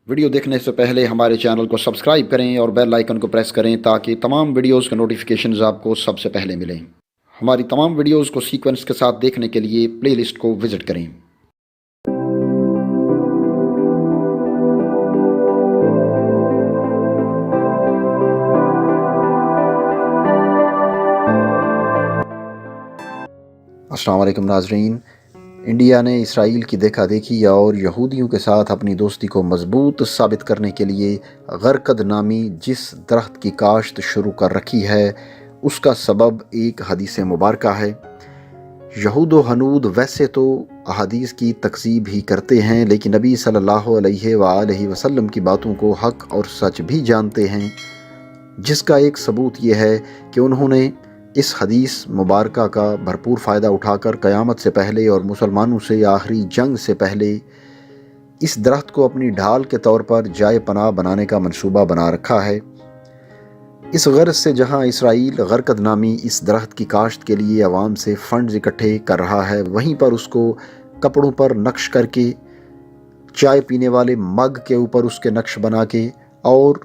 Video देखने से पहले हमारे चैनल को सब्सक्राइब करें और बेल आइकन को प्रेस करें ताकि तमाम वीडियोस के नोटिफिकेशंस आपको सबसे पहले मिलें। हमारी तमाम वीडियोस को सीक्वेंस के साथ देखने के लिए प्लेलिस्ट को विजिट करें। अस्सलाम वालेकुम नाज़रीन। इंडिया ने इसराइल की देखा देखी और यहूदियों के साथ अपनी दोस्ती को मजबूत साबित करने के लिए गरकद नामी जिस दरख्त की काश्त शुरू कर रखी है उसका सबब एक हदीस मुबारक है। यहूद व हनूद वैसे तो अहादीस की तकज़ीब ही करते हैं, लेकिन नबी सल्लल्लाहु अलैहि वसल्लम की बातों को हक़ और सच भी जानते हैं, जिसका एक सबूत ये है कि उन्होंने इस हदीस मुबारक का भरपूर फ़ायदा उठाकर क़यामत से पहले और मुसलमानों से आखिरी जंग से पहले इस दरख्त को अपनी ढाल के तौर पर जाए पनाह बनाने का मंसूबा बना रखा है। इस गर्ज से जहां इसराइल गरकद नामी इस दरख्त की काश्त के लिए अवाम से फ़ंड्स इकट्ठे कर रहा है, वहीं पर उसको कपड़ों पर नक्श करके, चाय पीने वाले मग के ऊपर उसके नक्श बना के और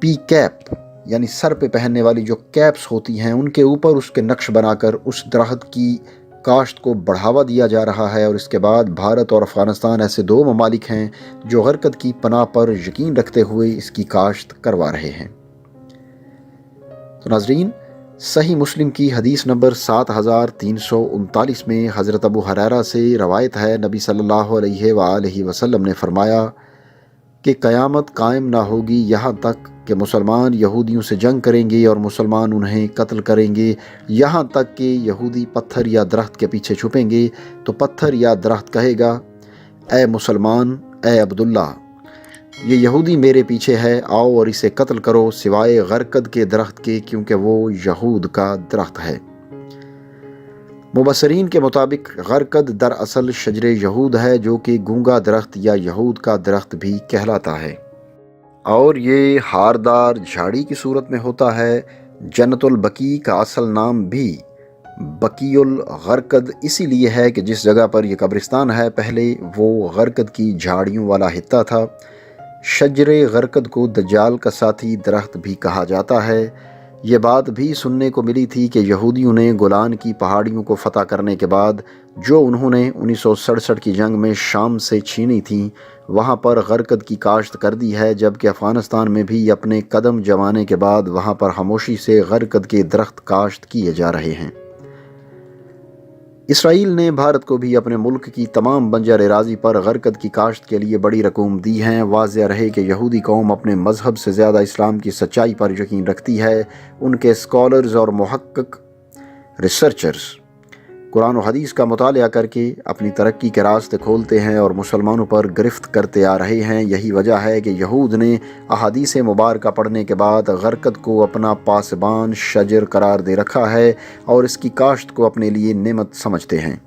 पी कैप यानी सर पे पहनने वाली जो कैप्स होती हैं उनके ऊपर उसके नक्श बनाकर उस दरख्त की काश्त को बढ़ावा दिया जा रहा है। और इसके बाद भारत और अफ़गानिस्तान ऐसे दो ममालिक हैं जो गरकद की पनाह पर यकीन रखते हुए इसकी काश्त करवा रहे हैं। तो नाज़रीन, सही मुस्लिम की हदीस नंबर 7339 में हज़रत अबू हुरैरा से रवायत है, नबी सल्लल्लाहु अलैहि वसल्लम ने फरमाया कि क़यामत कायम ना होगी यहाँ तक कि मुसलमान यहूदियों से जंग करेंगे और मुसलमान उन्हें कत्ल करेंगे, यहाँ तक कि यहूदी पत्थर या दरख्त के पीछे छुपेंगे तो पत्थर या दरख्त कहेगा, ए मुसलमान, ए अब्दुल्ला, ये यहूदी मेरे पीछे है, आओ और इसे कत्ल करो सिवाय गरकद के दरख्त के, क्योंकि वो यहूद का दरख्त है। मुबसरीन के मुताबिक गरकद दरअसल शजरे यहूद है, जो कि गूंगा दरख्त या यहूद का दरख्त भी कहलाता है, और ये हारदार झाड़ी की सूरत में होता है। जन्नतुल बकी का असल नाम भी बकीउल गरकद इसीलिए है कि जिस जगह पर यह कब्रिस्तान है पहले वो गरकद की झाड़ियों वाला हिस्सा था। शजरे गरकद को दज्जाल का साथी दरख्त भी कहा जाता है। ये बात भी सुनने को मिली थी कि यहूदियों ने गोलान की पहाड़ियों को फतह करने के बाद जो उन्होंने 1967 की जंग में शाम से छीनी थी, वहाँ पर गरकद की काश्त कर दी है, जबकि अफ़गानिस्तान में भी अपने कदम जमाने के बाद वहाँ पर खामोशी से गरकद के दरख्त काश्त किए जा रहे हैं। इसराइल ने भारत को भी अपने मुल्क की तमाम बंजर एराज़ी पर गरकद की काश्त के लिए बड़ी रकूम दी हैं। वाज़ेह रहे कि यहूदी कौम अपने मज़हब से ज़्यादा इस्लाम की सच्चाई पर यकीन रखती है। उनके स्कॉलर्स और मुहक्किक रिसर्चर्स कुरान और हदीस का मुतालिया करके अपनी तरक्की के रास्ते खोलते हैं और मुसलमानों पर गिरफ्त करते आ रहे हैं। यही वजह है कि यहूद ने अहादीस मुबारका पढ़ने के बाद गरकद को अपना पासबान शजर करार दे रखा है और इसकी काश्त को अपने लिए नेमत समझते हैं।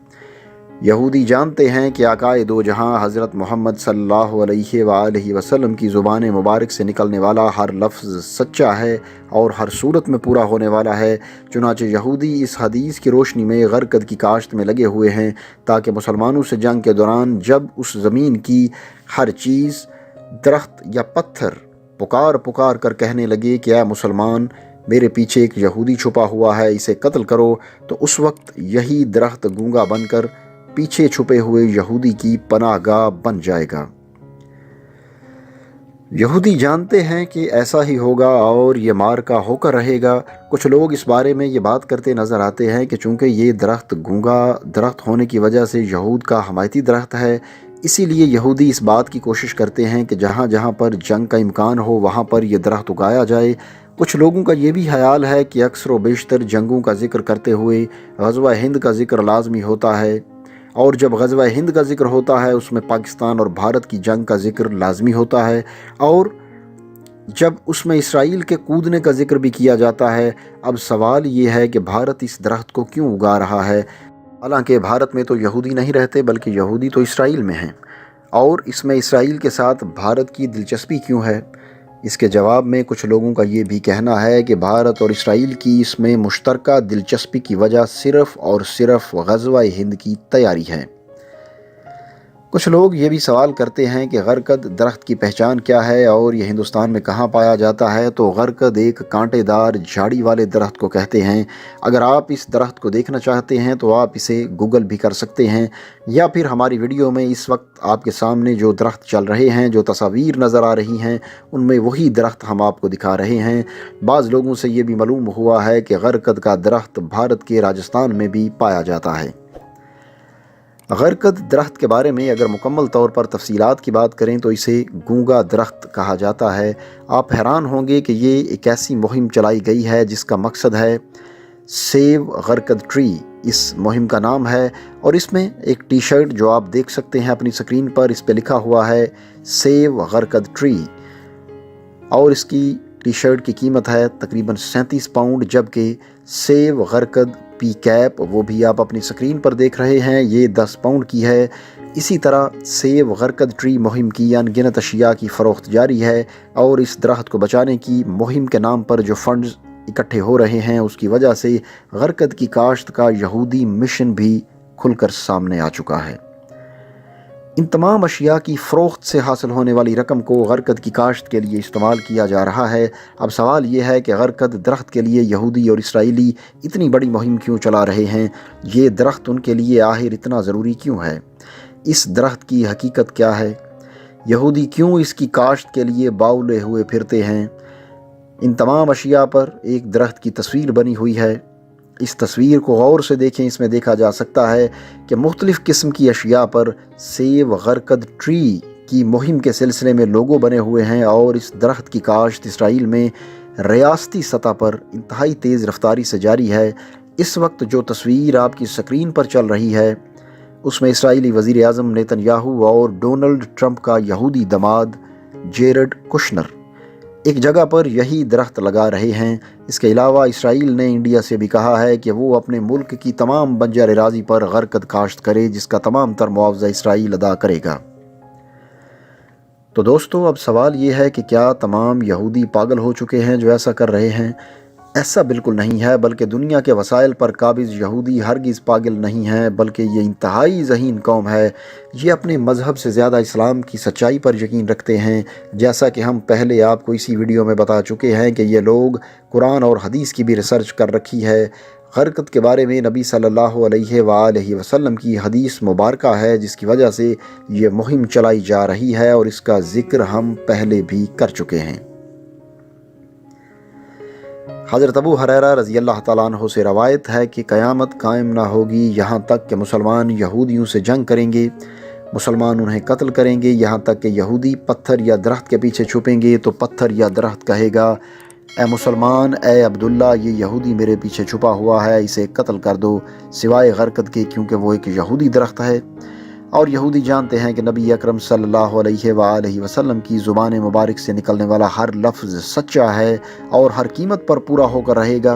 यहूदी जानते हैं कि आकाए दो जहां हज़रत मोहम्मद सल्लल्लाहु अलैहि वसल्लम की ज़ुबान मुबारक से निकलने वाला हर लफ्ज़ सच्चा है और हर सूरत में पूरा होने वाला है। चुनांचे यहूदी इस हदीस की रोशनी में गरकद की काश्त में लगे हुए हैं ताकि मुसलमानों से जंग के दौरान जब उस ज़मीन की हर चीज़, दरख्त या पत्थर पुकार पुकार कर कहने लगे कि या मुसलमान, मेरे पीछे एक यहूदी छुपा हुआ है, इसे कत्ल करो, तो उस वक्त यही दरख्त गूंगा बनकर पीछे छुपे हुए यहूदी की पनाहगाह बन जाएगा। यहूदी जानते हैं कि ऐसा ही होगा और ये मार का होकर रहेगा। कुछ लोग इस बारे में ये बात करते नज़र आते हैं कि चूँकि ये दरख्त गूंगा दरख्त होने की वजह से यहूद का हमायती दरख्त है, इसीलिए यहूदी इस बात की कोशिश करते हैं कि जहाँ जहाँ पर जंग का इम्कान हो वहाँ पर यह दरख्त उगाया जाए। कुछ लोगों का ये भी ख्याल है कि अक्सर व बेशतर जंगों का जिक्र करते हुए ग़ज़वा हिंद का जिक्र लाजमी होता है, और जब ग़ज़वा हिंद का जिक्र होता है उसमें पाकिस्तान और भारत की जंग का जिक्र लाजमी होता है, और जब उसमें इसराइल के कूदने का जिक्र भी किया जाता है। अब सवाल ये है कि भारत इस दरख्त को क्यों उगा रहा है, हालांकि भारत में तो यहूदी नहीं रहते बल्कि यहूदी तो इसराइल में हैं, और इसमें इसराइल के साथ भारत की दिलचस्पी क्यों है। इसके जवाब में कुछ लोगों का ये भी कहना है कि भारत और इसराइल की इसमें मुश्तरका दिलचस्पी की वजह सिर्फ़ और सिर्फ ग़ज़वा हिंद की तैयारी है। कुछ लोग ये भी सवाल करते हैं कि गरकद दरख्त की पहचान क्या है और ये हिंदुस्तान में कहाँ पाया जाता है। तो गरकद एक कांटेदार झाड़ी वाले दरख्त को कहते हैं। अगर आप इस दरख्त को देखना चाहते हैं तो आप इसे गूगल भी कर सकते हैं, या फिर हमारी वीडियो में इस वक्त आपके सामने जो दरख्त चल रहे हैं, जो तस्वीर नज़र आ रही हैं, उनमें वही दरख्त हम आपको दिखा रहे हैं। बाज़ लोगों से ये भी मालूम हुआ है कि गरकद का दरख्त भारत के राजस्थान में भी पाया जाता है। गरकद दरख्त के बारे में अगर मुकम्मल तौर पर तफसीलात की बात करें तो इसे गूंगा दरख्त कहा जाता है। आप हैरान होंगे कि ये एक ऐसी मुहिम चलाई गई है जिसका मकसद है सेव गरकद ट्री, इस मुहिम का नाम है। और इसमें एक टी शर्ट जो आप देख सकते हैं अपनी स्क्रीन पर, इस पर लिखा हुआ है सेव गरकद ट्री, और इसकी टी शर्ट की कीमत है तकरीबन 37 पाउंड, जबकि सेव गरकद पी कैप, वो भी आप अपनी स्क्रीन पर देख रहे हैं, ये 10 पाउंड की है। इसी तरह सेव गरकद ट्री मुहिम की अनगिनत अशिया की फ़रोख्त जारी है, और इस दरख्त को बचाने की मुहिम के नाम पर जो फंड्स इकट्ठे हो रहे हैं उसकी वजह से गरकद की काश्त का यहूदी मिशन भी खुलकर सामने आ चुका है। इन तमाम अशिया की फ़रोख्त से हासिल होने वाली रकम को गरकद की काश्त के लिए इस्तेमाल किया जा रहा है। अब सवाल ये है कि गरकद दरख्त के लिए यहूदी और इसराइली इतनी बड़ी मुहिम क्यों चला रहे हैं? ये दरख्त उनके लिए आखिर इतना ज़रूरी क्यों है? इस दरख्त की हकीकत क्या है? यहूदी क्यों इसकी काश्त के लिए बाउले हुए फिरते हैं? इन तमाम अशिया पर एक दरख्त की तस्वीर बनी हुई है। इस तस्वीर को गौर से देखें, इसमें देखा जा सकता है कि मुख्तलिफ़ किस्म की अशिया पर सेव गरकद ट्री की मुहिम के सिलसिले में लोगो बने हुए हैं, और इस दरख्त की काश्त इसराइल में रियासती सतह पर इंतहाई तेज़ रफ्तारी से जारी है। इस वक्त जो तस्वीर आपकी स्क्रीन पर चल रही है उसमें इसराइली वज़ीर आज़म नेतन्याहू और डोनाल्ड ट्रंप का यहूदी दामाद जेरेड कुशनर एक जगह पर यही दरख्त लगा रहे हैं। इसके अलावा इसराइल ने इंडिया से भी कहा है कि वो अपने मुल्क की तमाम बंजर अराज़ी पर गरकद काश्त करे, जिसका तमाम तर मुआवजा इसराइल अदा करेगा। तो दोस्तों, अब सवाल ये है कि क्या तमाम यहूदी पागल हो चुके हैं जो ऐसा कर रहे हैं? ऐसा बिल्कुल नहीं है, बल्कि दुनिया के वसाइल पर काबिज़ यहूदी हरगिज़ पागल नहीं हैं, बल्कि ये इंतहाई ज़हीन कौम है। ये अपने मज़हब से ज़्यादा इस्लाम की सच्चाई पर यकीन रखते हैं। जैसा कि हम पहले आपको इसी वीडियो में बता चुके हैं कि ये लोग कुरान और हदीस की भी रिसर्च कर रखी है। गरकद के बारे में नबी सल्लल्लाहु अलैहि वसल्लम की हदीस मुबारका है, जिसकी वजह से ये मुहिम चलाई जा रही है, और इसका ज़िक्र हम पहले भी कर चुके हैं। हज़रत अबू हुरैरा रज़ी अल्लाह तआला अन्हु से रवायत है कि क़यामत कायम ना होगी यहाँ तक कि मुसलमान यहूदियों से जंग करेंगे, मुसलमान उन्हें कत्ल करेंगे, यहाँ तक कि यहूदी पत्थर या दरख्त के पीछे छुपेंगे तो पत्थर या दरख्त कहेगा, ए मुसलमान, ए अब्दुल्ला, ये यहूदी मेरे पीछे छुपा हुआ है, इसे कत्ल कर दो, सिवाय गरकद के, क्योंकि वो एक यहूदी दरख्त है। और यहूदी जानते हैं कि नबी अकरम सल्लल्लाहु अलैहि वसल्लम की ज़ुबान मुबारक से निकलने वाला हर लफ्ज़ सच्चा है और हर कीमत पर पूरा होकर रहेगा।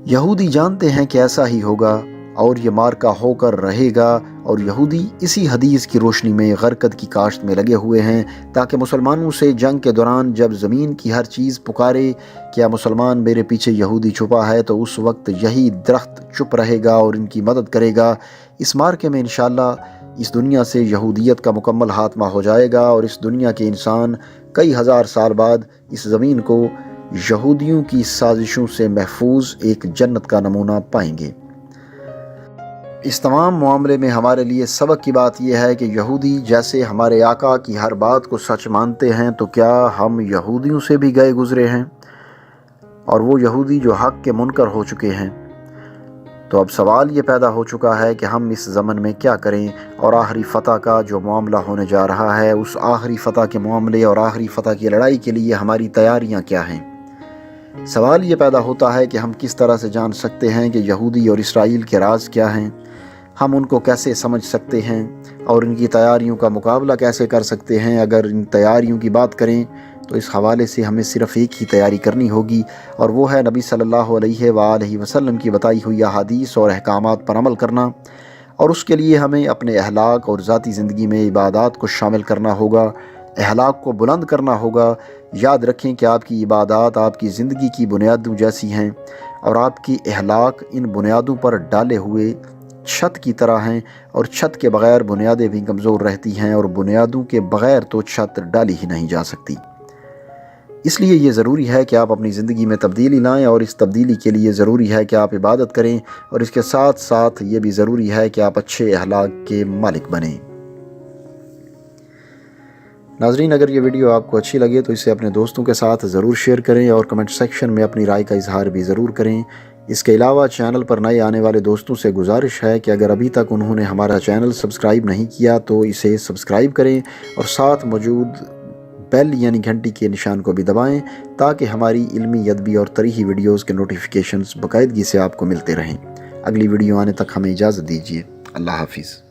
यहूदी जानते हैं कि ऐसा ही होगा और ये मार्का होकर रहेगा, और यहूदी इसी हदीस की रोशनी में गरकद की काश्त में लगे हुए हैं, ताकि मुसलमानों से जंग के दौरान जब ज़मीन की हर चीज़ पुकारे क्या मुसलमान मेरे पीछे यहूदी छुपा है, तो उस वक्त यही दरख्त चुप रहेगा और इनकी मदद करेगा। इस मार्के में इंशाअल्लाह इस दुनिया से यहूदियत का मुकम्मल खात्मा हो जाएगा, और इस दुनिया के इंसान कई हज़ार साल बाद इस ज़मीन को यहूदियों की साजिशों से महफूज एक जन्नत का नमूना पाएंगे। इस तमाम मामले में हमारे लिए सबक की बात यह है कि यहूदी जैसे हमारे आका की हर बात को सच मानते हैं, तो क्या हम यहूदियों से भी गए गुज़रे हैं, और वो यहूदी जो हक़ के मुनकर हो चुके हैं। तो अब सवाल ये पैदा हो चुका है कि हम इस ज़मन में क्या करें, और आखिरी फ़तह का जो मामला होने जा रहा है, उस आखिरी फ़तह के मामले और आखिरी फ़तह की लड़ाई के लिए हमारी तैयारियां क्या हैं। सवाल ये पैदा होता है कि हम किस तरह से जान सकते हैं कि यहूदी और इसराइल के राज क्या हैं, हम उनको कैसे समझ सकते हैं और इनकी तैयारियों का मुकाबला कैसे कर सकते हैं। अगर इन तैयारियों की बात करें तो इस हवाले से हमें सिर्फ़ एक ही तैयारी करनी होगी, और वो है नबी सल्लल्लाहु अलैहि वसल्लम की बताई हुई अहादीस और अहकामात पर अमल करना। और उसके लिए हमें अपने अहलाक और ज़ाती ज़िंदगी में इबादात को शामिल करना होगा, अहलाक को बुलंद करना होगा। याद रखें कि आपकी इबादात आपकी ज़िंदगी की बुनियादों जैसी हैं, और आपकी अहलाक इन बुनियादों पर डाले हुए چھت کی طرح ہیں، اور چھت کے بغیر بنیادیں بھی کمزور رہتی ہیں، اور بنیادوں کے بغیر تو چھت ڈالی ہی نہیں جا سکتی۔ اس لیے یہ ضروری ہے کہ آپ اپنی زندگی میں تبدیلی لائیں، اور اس تبدیلی کے لیے ضروری ہے کہ آپ عبادت کریں، اور اس کے ساتھ ساتھ یہ بھی ضروری ہے کہ آپ اچھے اخلاق کے مالک بنیں۔ ناظرین، اگر یہ ویڈیو آپ کو اچھی لگے تو اسے اپنے دوستوں کے ساتھ ضرور شیئر کریں، اور کمنٹ سیکشن میں اپنی رائے کا اظہار بھی ضرور کریں۔ اس کے علاوہ چینل پر نئے آنے والے دوستوں سے گزارش ہے کہ اگر ابھی تک انہوں نے ہمارا چینل سبسکرائب نہیں کیا تو اسے سبسکرائب کریں، اور ساتھ موجود بیل یعنی گھنٹی کے نشان کو بھی دبائیں، تاکہ ہماری علمی، ادبی اور تاریخی ویڈیوز کے نوٹیفیکیشنز باقاعدگی سے آپ کو ملتے رہیں۔ اگلی ویڈیو آنے تک ہمیں اجازت دیجیے۔ اللہ حافظ۔